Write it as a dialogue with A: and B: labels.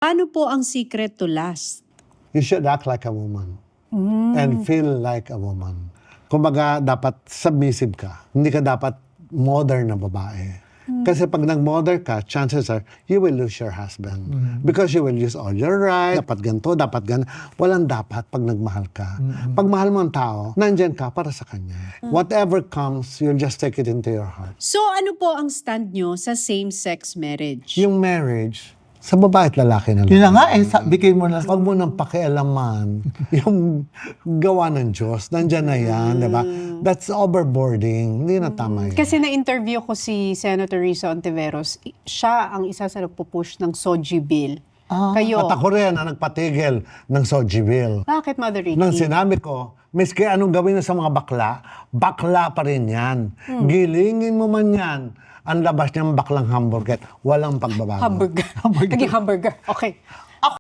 A: Ano po ang secret to last?
B: You should act like a woman and feel like a woman. Kumbaga, dapat submissive ka. Hindi ka dapat modern na babae. Kasi pag nag-modern ka, chances are, you will lose your husband. Because you will use all your rights. Dapat ganito, dapat ganito. Walang dapat pag nagmahal ka. Pag mahal mo ang tao, nandyan ka para sa kanya. Whatever comes, you'll just take it into your heart.
A: So ano po ang stand nyo sa same-sex marriage?
B: Yung marriage, sa babae at lalaki na lang.
C: Yun na nga bigay mo na.
B: Huwag mo nang pakialaman yung gawa ng Diyos. Nandyan na yan, di ba? That's overboarding. Hindi na tama yan.
D: Kasi na-interview ko si Senator Risa Ontiveros. Siya ang isa sa nagpo-push ng SOGI bill. Kayo,
B: At ako rin ang nagpatigil ng Soji Bill.
D: bakit Mother Ricky?
B: Nang sinabi ko, miski anong gawin na sa mga bakla, bakla pa rin yan. Gilingin mo man yan. Ang labas niyang baklang hamburger. Walang pagbabago.
D: Hamburger. Naging hamburger. Okay.